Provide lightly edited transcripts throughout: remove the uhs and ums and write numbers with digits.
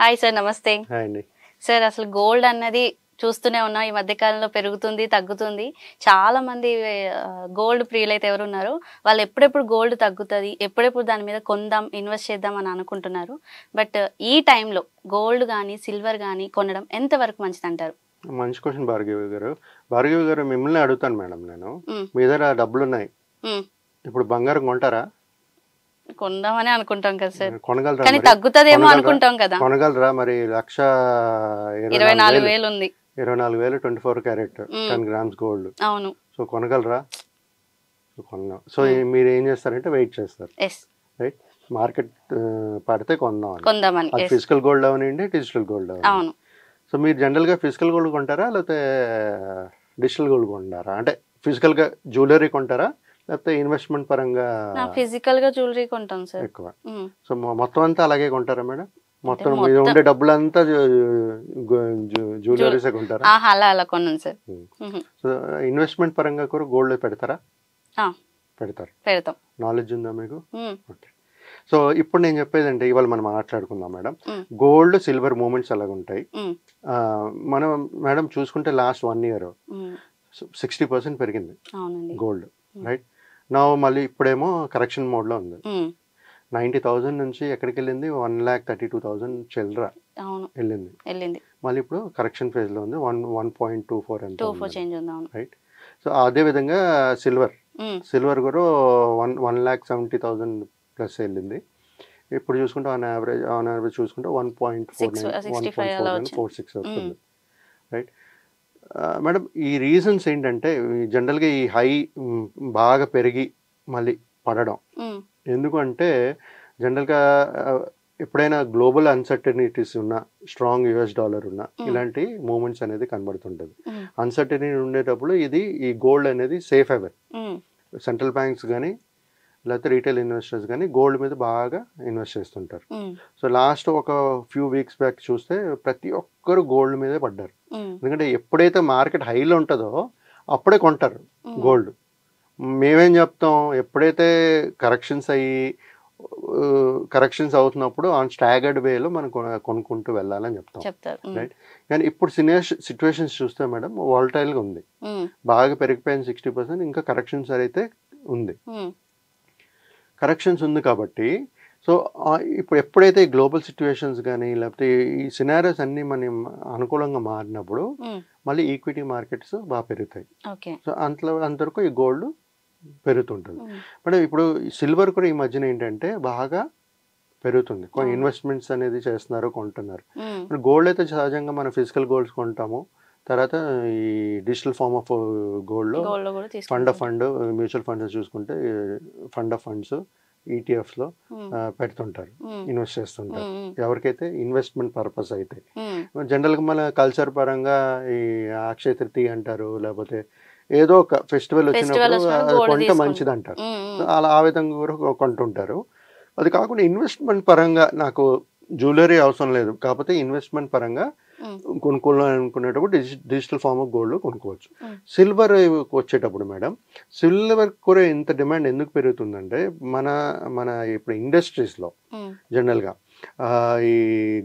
Hi sir, నమస్తే. Hi అండి. Sir, అసలు గోల్డ్ అన్నది చూస్తూనే ఉన్నాం. ఈ మధ్య కాలంలో పెరుగుతుంది, తగ్గుతుంది. చాలా మంది గోల్డ్ ప్రియులైతే ఎవరు ఉన్నారు, వాళ్ళు ఎప్పుడెప్పుడు గోల్డ్ తగ్గుతుంది, ఎప్పుడెప్పుడు దాని మీద కొందాం, ఇన్వెస్ట్ చేద్దాం అని అనుకుంటున్నారు. బట్ ఈ టైంలో గోల్డ్ కానీ సిల్వర్ కానీ కొనడం ఎంతవరకు మంచిది అంటారు? మంచి క్వశ్చన్ భార్గవి గారు. భార్గవి గారు, మిమ్మల్ని అడుగుతాను మేడం. నేను మీ దగ్గర డబ్బులు ఉన్నాయి, ఇప్పుడు బంగారం కొంటారా? కొందామని అనుకుంటాం కదా సార్. కొనగలరా? కానీ తగ్గుతుందేమో అనుకుంటాం కదా. కొనగలరా? మరి 1,24,000 ఉంది. 24,000 24 క్యారెట్ 10 grams గోల్డ్. అవును. సో కొనగలరా? కొన్నాం. సో మీరు ఏం చేస్తారంటే వెయిట్ చేస్తారు, రైట్? మార్కెట్ పడితే కొందామని. అది ఫిజికల్ గోల్డ్ అవనండి, డిజిటల్ గోల్డ్ అవనండి. అవును. సో మీరు జనరల్గా ఫిజికల్ గోల్డ్ కొంటారా, లేకపోతే డిజిటల్ గోల్డ్ కొంటారా? అంటే ఫిజికల్గా జ్యువెలరీ కొంటారా, లేకపోతే ఇన్వెస్ట్మెంట్ పరంగా? ఫిజికల్ గా జ్యువెలరీ కొంటాం సార్ ఎక్కువ. సో మొత్తం అంతా అలాగే కొంటారా మేడం? మొత్తం మీద ఉండే డబ్బులంతా జ్యువెలరీసే కొంటారా? అలా కొన్నాను సార్. సో ఇన్వెస్ట్మెంట్ పరంగా కూడా గోల్డ్ పెడతారా? పెడతాం. నాలెడ్జ్ ఉందా మీకు? ఓకే. సో ఇప్పుడు నేను చెప్పేది అంటే, ఇవాళ మనం మాట్లాడుకుందాం మేడం. గోల్డ్ సిల్వర్ మూమెంట్స్ అలాగ ఉంటాయి. మనం మేడం చూసుకుంటే లాస్ట్ 1 year 60% పెరిగింది గోల్డ్, రైట్? నా మళ్ళీ ఇప్పుడేమో కరెక్షన్ మోడ్లో ఉంది. 90,000 నుంచి ఎక్కడికి వెళ్ళింది? 1,32,000 చిల్లర వెళ్ళింది. మళ్ళీ ఇప్పుడు కరెక్షన్ ఫేజ్లో ఉంది. 1.24 ఎంత, రైట్? సో అదే విధంగా సిల్వర్ కూడా 1,70,000 ప్లస్ వెళ్ళింది. ఇప్పుడు చూసుకుంటే ఆన్ యావరేజ్ చూసుకుంటే 1.46 వస్తుంది, రైట్ మేడం? ఈ రీజన్స్ ఏంటంటే, జనరల్గా ఈ హై బాగా పెరిగి మళ్ళీ పడడం ఎందుకంటే, జనరల్గా ఎప్పుడైనా గ్లోబల్ అన్సర్టనిటీస్ ఉన్నా, స్ట్రాంగ్ US డాలర్ ఉన్నా, ఇలాంటి మూమెంట్స్ అనేది కనబడుతుంటుంది. అన్సర్టనిటీ ఉండేటప్పుడు ఈ గోల్డ్ అనేది సేఫ్ హెవెన్. సెంట్రల్ బ్యాంక్స్ కానీ లేకపోతే రీటైల్ ఇన్వెస్టర్స్ కానీ గోల్డ్ మీద బాగా ఇన్వెస్ట్ చేస్తుంటారు. సో లాస్ట్ ఒక ఫ్యూ వీక్స్ బ్యాక్ చూస్తే ప్రతి ఒక్కరు గోల్డ్ మీదే పడ్డారు. ఎందుకంటే ఎప్పుడైతే మార్కెట్ హైలో ఉంటుందో అప్పుడే కొంటారు గోల్డ్. మేమేం చెప్తాం, ఎప్పుడైతే కరెక్షన్స్ అవుతున్నప్పుడు ఆన్ స్టాగర్డ్ వేలో మనం కొనుక్కుంటూ వెళ్ళాలని చెప్తాం, రైట్? కానీ ఇప్పుడు సిచ్యువేషన్స్ చూస్తే మేడం వాలటైల్గా ఉంది. బాగా పెరిగిపోయింది 60%. ఇంకా కరెక్షన్స్ అయితే ఉంది. కరెక్షన్స్ ఉంది కాబట్టి, సో ఇప్పుడు ఎప్పుడైతే ఈ గ్లోబల్ సిచ్యువేషన్స్ కానీ లేకపోతే ఈ సినారియోస్ అన్నీ మనం అనుకూలంగా మారినప్పుడు మళ్ళీ ఈక్విటీ మార్కెట్స్ బాగా పెరుగుతాయి. సో అంతవరకు ఈ గోల్డ్ పెరుగుతుంటుంది. బట్ ఇప్పుడు సిల్వర్ కూడా ఈ మధ్యన ఏంటంటే బాగా పెరుగుతుంది. కొన్ని ఇన్వెస్ట్మెంట్స్ అనేది చేస్తున్నారు, కొంటున్నారు. గోల్డ్ అయితే సహజంగా మనం ఫిజికల్ గోల్డ్స్ కొంటాము. తర్వాత ఈ డిజిటల్ ఫార్మ్ ఆఫ్ గోల్డ్లో ఫండ్ మ్యూచువల్ ఫండ్స్ చూసుకుంటే ఫండ్ ఆఫ్ ఫండ్స్ ETFs పెడుతుంటారు, ఇన్వెస్ట్ చేస్తుంటారు. ఎవరికైతే ఇన్వెస్ట్మెంట్ పర్పస్ అయితే. జనరల్గా మన కల్చర్ పరంగా ఈ అక్షయ తృతీయ అంటారు, లేకపోతే ఏదో ఒక ఫెస్టివల్ వచ్చినప్పుడు కొంటే మంచిది అంటారు. అలా ఆ విధంగా కూడా కొంటుంటారు. అది కాకుండా ఇన్వెస్ట్మెంట్ పరంగా నాకు జ్యువెలరీ అవసరం లేదు, కాకపోతే ఇన్వెస్ట్మెంట్ పరంగా కొనుక్కోవాలనుకునేటప్పుడు డిజిటల్ ఫార్మ్ ఆఫ్ గోల్డ్ కొనుక్కోవచ్చు. సిల్వర్ వచ్చేటప్పుడు మేడం, సిల్వర్ కూడా ఇంత డిమాండ్ ఎందుకు పెరుగుతుందంటే, మన ఇప్పుడు ఇండస్ట్రీస్లో జనరల్గా ఈ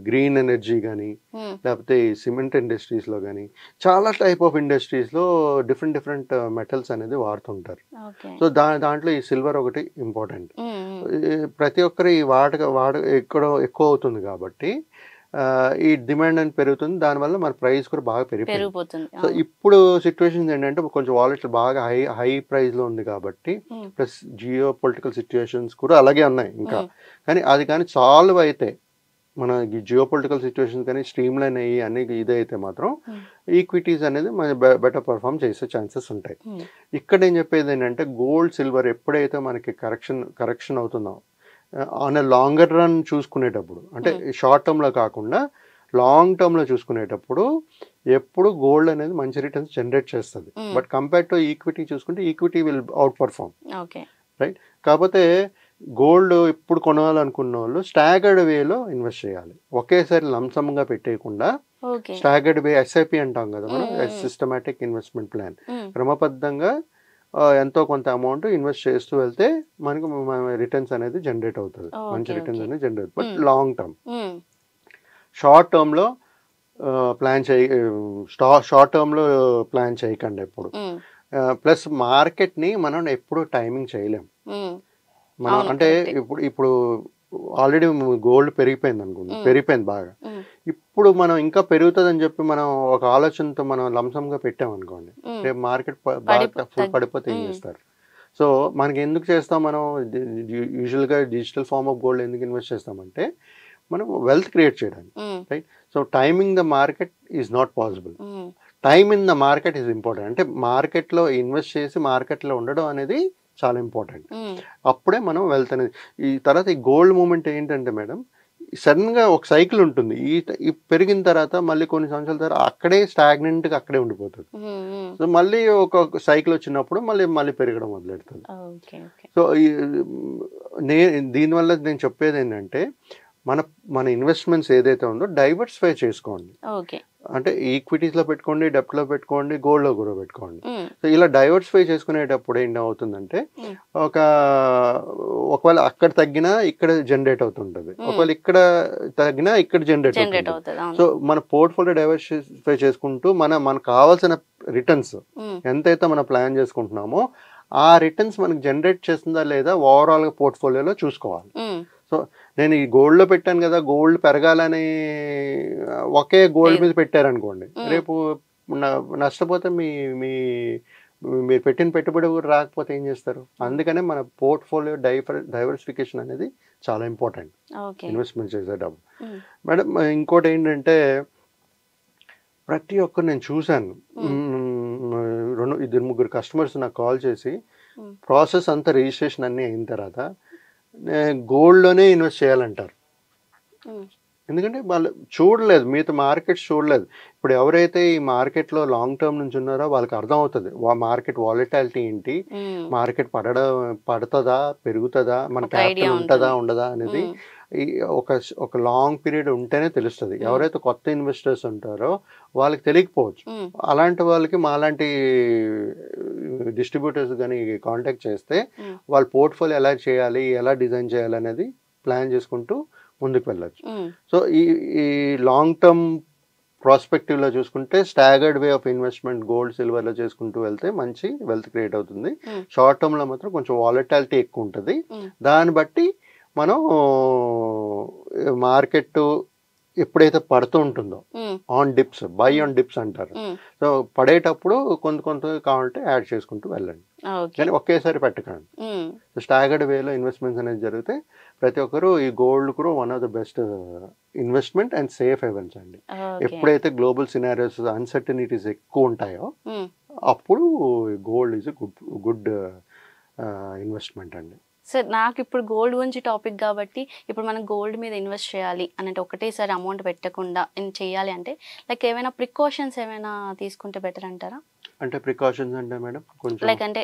గ్రీన్ ఎనర్జీ కానీ లేకపోతే ఈ సిమెంట్ ఇండస్ట్రీస్లో కానీ చాలా టైప్ ఆఫ్ ఇండస్ట్రీస్లో డిఫరెంట్ మెటల్స్ అనేది వాడుతుంటారు. సో దాంట్లో ఈ సిల్వర్ ఒకటి ఇంపార్టెంట్. ప్రతి ఒక్కరు ఈ ఎక్కువ అవుతుంది కాబట్టి ఈ డిమాండ్ అని పెరుగుతుంది. దానివల్ల మన ప్రైస్ కూడా బాగా పెరిగిపోతుంది. సో ఇప్పుడు సిచ్యువేషన్స్ ఏంటంటే కొంచెం వాలెటైల్ బాగా హై ప్రైస్లో ఉంది కాబట్టి, ప్లస్ జియో పొలిటికల్ సిచ్యువేషన్స్ కూడా అలాగే ఉన్నాయి ఇంకా. కానీ సాల్వ్ అయితే, మన జియో పొలిటికల్ సిచ్యువేషన్స్ కానీ స్ట్రీమ్ లైన్ అయ్యి అన్ని ఇదైతే మాత్రం ఈక్విటీస్ అనేది మన బెటర్ పర్ఫామ్ చేసే ఛాన్సెస్ ఉంటాయి. ఇక్కడ నేను చెప్పేది ఏంటంటే, గోల్డ్ సిల్వర్ ఎప్పుడైతే మనకి కరెక్షన్ అవుతుందో ఆన్ ఎ లాంగర్ రన్ చూసుకునేటప్పుడు, అంటే షార్ట్ టర్మ్లో కాకుండా లాంగ్ టర్మ్లో చూసుకునేటప్పుడు ఎప్పుడు గోల్డ్ అనేది మంచి రిటర్న్స్ జనరేట్ చేస్తుంది. బట్ కంపేర్ టు ఈక్విటీ చూసుకుంటే equity will out perform, right? కాకపోతే గోల్డ్ ఇప్పుడు కొనాలనుకున్న వాళ్ళు స్టాగర్డ్ వేలో ఇన్వెస్ట్ చేయాలి. ఒకేసారి లంసమ్గా పెట్టేయకుండా స్టాగర్డ్ వే, SIP అంటాం కదా మనం, సిస్టమాటిక్ ఇన్వెస్ట్మెంట్ ప్లాన్, క్రమబద్ధంగా ఎంతో కొంత అమౌంట్ ఇన్వెస్ట్ చేస్తూ వెళ్తే మనకు రిటర్న్స్ అనేది జనరేట్ అవుతుంది, మంచి రిటర్న్స్ అనేది generate. But long term, short టర్మ్లో ప్లాన్ షార్ట్ టర్మ్లో ప్లాన్ చేయకండి ఎప్పుడు. ప్లస్ మార్కెట్ని మనం ఎప్పుడు టైమింగ్ చేయలేం. మనం అంటే ఇప్పుడు ఆల్రెడీ గోల్డ్ పెరిగిపోయింది అనుకోండి, పెరిగిపోయింది బాగా. ఇప్పుడు మనం ఇంకా పెరుగుతుందని చెప్పి మనం ఒక ఆలోచనతో మనం లంసంగా పెట్టామనుకోండి, రేపు మార్కెట్ బాగా ఫుల్ పడిపోతే ఏం చేస్తారు? సో మనకి ఎందుకు చేస్తాం మనం యూజువల్గా డిజిటల్ ఫార్మ్ ఆఫ్ గోల్డ్ ఎందుకు ఇన్వెస్ట్ చేస్తామంటే మనం వెల్త్ క్రియేట్ చేయడానికి, right? So timing the market is not possible. Time in the market is important. అంటే మార్కెట్లో ఇన్వెస్ట్ చేసి మార్కెట్లో ఉండడం అనేది చాలా ఇంపార్టెంట్. అప్పుడే మనం వెల్త్ అనేది. ఈ తర్వాత ఈ గోల్డ్ మూమెంట్ ఏంటంటే మేడం, సడన్గా ఒక సైకిల్ ఉంటుంది. ఈ పెరిగిన తర్వాత మళ్ళీ కొన్ని సంవత్సరాల తర్వాత అక్కడే స్టాగ్నెంట్గా అక్కడే ఉండిపోతుంది. సో మళ్ళీ ఒక సైకిల్ వచ్చినప్పుడు మళ్ళీ పెరగడం మొదలెడుతుంది. సో దీనివల్ల నేను చెప్పేది ఏంటంటే మన ఇన్వెస్ట్మెంట్స్ ఏదైతే ఉందో డైవర్సిఫై చేసుకోండి. అంటే ఈక్విటీస్లో పెట్టుకోండి, డెప్ట్లో పెట్టుకోండి, గోల్డ్లో కూడా పెట్టుకోండి. సో ఇలా డైవర్సిఫై చేసుకునేటప్పుడు ఏంటి అవుతుందంటే ఒకవేళ అక్కడ తగ్గినా ఇక్కడ జనరేట్ అవుతుంటుంది, ఒకవేళ ఇక్కడ తగ్గినా ఇక్కడ జనరేట్ అవుతుంది. సో మన పోర్ట్ఫోలియో డైవర్సిఫై చేసుకుంటూ మనకు కావాల్సిన రిటర్న్స్ ఎంతైతే మనం ప్లాన్ చేసుకుంటున్నామో ఆ రిటర్న్స్ మనకు జనరేట్ చేస్తుందా లేదా ఓవరాల్గా పోర్ట్ఫోలియోలో చూసుకోవాలి. సో నేను ఈ గోల్డ్లో పెట్టాను కదా, గోల్డ్ పెరగాలని ఒకే గోల్డ్ మీద పెట్టారనుకోండి, రేపు నష్టపోతే మీరు పెట్టిన పెట్టుబడి కూడా రాకపోతే ఏం చేస్తారు? అందుకనే మన పోర్ట్ఫోలియో డైవర్సిఫికేషన్ అనేది చాలా ఇంపార్టెంట్ ఇన్వెస్ట్మెంట్ చేసేటప్పుడు. మేడం ఇంకోటి ఏంటంటే ప్రతి ఒక్కరు నేను చూశాను, 2-3 కస్టమర్స్ నాకు కాల్ చేసి ప్రాసెస్ అంతా రిజిస్ట్రేషన్ అన్నీ అయిన తర్వాత గోల్డ్లోనే ఇన్వెస్ట్ చేయాలంటారు. ఎందుకంటే వాళ్ళు చూడలేదు, మిగతా మార్కెట్స్ చూడలేదు. ఇప్పుడు ఎవరైతే ఈ మార్కెట్లో లాంగ్ టర్మ్ నుంచి ఉన్నారో వాళ్ళకి అర్థం అవుతుంది మార్కెట్ వాలిటాలిటీ ఏంటి, మార్కెట్ పడుతుందా పెరుగుతుందా, మన క్యాపిటల్ ఉంటుందా ఉండదా అనేది ఒక లాంగ్ పీరియడ్ ఉంటేనే తెలుస్తుంది. ఎవరైతే కొత్త ఇన్వెస్టర్స్ ఉంటారో వాళ్ళకి తెలియకపోవచ్చు. అలాంటి వాళ్ళకి మాలాంటి డిస్ట్రిబ్యూటర్స్ కానీ కాంటాక్ట్ చేస్తే వాళ్ళ పోర్ట్ఫోలియో ఎలా చేయాలి, ఎలా డిజైన్ చేయాలి అనేది ప్లాన్ చేసుకుంటూ ముందుకు వెళ్ళచ్చు. సో ఈ లాంగ్ టర్మ్ ప్రాస్పెక్టివ్లో చూసుకుంటే staggered way of investment gold సిల్వర్లో చేసుకుంటూ వెళ్తే మంచి వెల్త్ క్రియేట్ అవుతుంది. షార్ట్ టర్మ్లో మాత్రం కొంచెం వాలటాలిటీ ఎక్కువ ఉంటుంది. దాన్ని బట్టి మనం మార్కెట్ ఎప్పుడైతే పడుతూ ఉంటుందో on dips, by on dips అంటారు. సో పడేటప్పుడు కొంత కావాలంటే యాడ్ చేసుకుంటూ వెళ్ళండి, కానీ ఒకేసారి పెట్టకండి. సో స్టాగర్డ్ వేలో ఇన్వెస్ట్మెంట్స్ అనేది జరిగితే ప్రతి ఒక్కరు ఈ గోల్డ్ కూడా one of the best investment and safe havens అండి. ఎప్పుడైతే గ్లోబల్ సినారియోస్ అన్సర్టనిటీస్ ఎక్కువ ఉంటాయో అప్పుడు గోల్డ్ ఈజ్ గుడ్ ఇన్వెస్ట్మెంట్ అండి. సార్ నాకు ఇప్పుడు గోల్డ్ గురించి టాపిక్ కాబట్టి ఇప్పుడు మనం గోల్డ్ మీద ఇన్వెస్ట్ చేయాలి అంటే ఒకటేసారి అమౌంట్ పెట్టకుండా చేయాలి అంటే లైక్ ఏమైనా ప్రికాషన్స్ ఏమైనా తీసుకుంటే బెటర్ అంటారా? అంటే ప్రికాషన్స్ అంటే మేడం కొంచెం లైక్ అంటే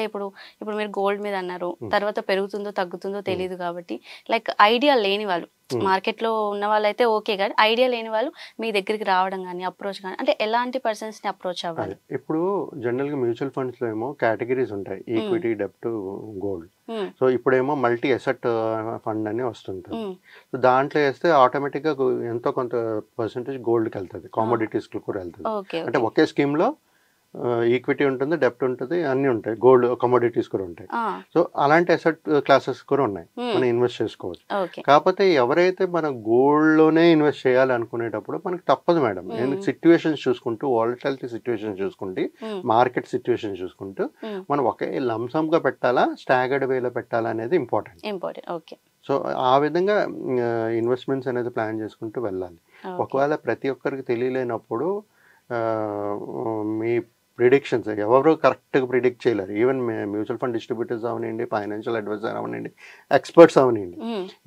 ఇప్పుడు మీరు గోల్డ్ మీద అన్నారు, తర్వాత పెరుగుతుందో తగ్గుతుందో తెలియదు కాబట్టి లైక్ ఐడియా లేని వాళ్ళు మార్కెట్లో ఉన్న వాళ్ళైతే ఓకే, కానీ ఐడియా లేని వాళ్ళు మీ దగ్గరికి రావడం కానీ అప్రోచ్ కానీ అంటే ఎలాంటి పర్సన్స్ ని అప్రోచ్ అవ్వాలి? ఇప్పుడు జనరల్ గా మ్యూచువల్ ఫండ్స్ లో ఏమో కేటగిరీస్ ఉంటాయి, ఈక్విటీ, డెబ్ట్, గోల్డ్. సో ఇప్పుడేమో మల్టీ అసెట్ ఫండ్ అని వస్తుంటుంది. సో దాంట్లో వేస్తే ఆటోమేటిక్ గా ఎంతో కొంత పర్సెంటేజ్ గోల్డ్కి వెళ్తుంది, కామోడిటీస్ కూడా వెళ్తుంది. అంటే ఒకే స్కీమ్ లో ఈక్విటీ ఉంటుంది, డెప్ట్ ఉంటుంది, అన్నీ ఉంటాయి, గోల్డ్ కమోడిటీస్ కూడా ఉంటాయి. సో అలాంటి అసెట్ క్లాసెస్ కూడా ఉన్నాయి, మనం ఇన్వెస్ట్ చేసుకోవచ్చు. కాకపోతే ఎవరైతే మనం గోల్డ్లోనే ఇన్వెస్ట్ చేయాలి అనుకునేటప్పుడు మనకి తప్పదు మేడం. ఎందుకు సిచ్యువేషన్స్ చూసుకుంటూ, వాలటాలిటీ సిచ్యువేషన్స్ చూసుకుంటూ, మార్కెట్ సిచ్యువేషన్ చూసుకుంటూ మనం ఒకే లంసమ్గా పెట్టాలా, స్టాగర్డ్ వేలో పెట్టాలా అనేది ఇంపార్టెంట్. సో ఆ విధంగా ఇన్వెస్ట్మెంట్స్ అనేది ప్లాన్ చేసుకుంటూ వెళ్ళాలి. ఒకవేళ ప్రతి ఒక్కరికి తెలియలేనప్పుడు మీ ప్రిడిక్షన్స్ ఎవరు కరెక్ట్గా ప్రిడిక్ట్ చేయలేరు. ఈవెన్ మ్యూచువల్ ఫండ్ డిస్ట్రిబ్యూటర్స్ అవనండి, ఫైనాన్షియల్ అడ్వైజర్ అవనండి, ఎక్స్పర్ట్స్ అవనండి,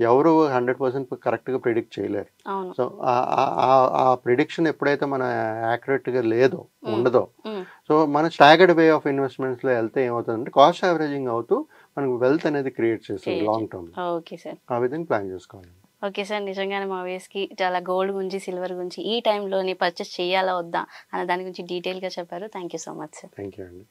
ఎవరు 100% కరెక్ట్గా ప్రిడిక్ట్ చేయలేరు. సో ఆ ప్రిడిక్షన్ ఎప్పుడైతే మన యాక్యురేట్గా ఉండదో సో మన స్టాగర్డ్ వే ఆఫ్ ఇన్వెస్ట్మెంట్స్లో వెళ్తే ఏమవుతుందంటే కాస్ట్ యావరేజింగ్ అవుతూ మనకు వెల్త్ అనేది క్రియేట్ చేస్తుంది లాంగ్ టర్మ్. ఆ విధంగా ప్లాన్ చేసుకోవాలి. ఓకే సార్, నిజంగానే మా వేస్కి చాలా గోల్డ్ గురించి, సిల్వర్ గురించి ఈ టైంలోని పర్చేస్ చేయాలా వద్దా అనే దాని గురించి డీటెయిల్గా చెప్పారు. Thank you so much sir. Thank you అండి.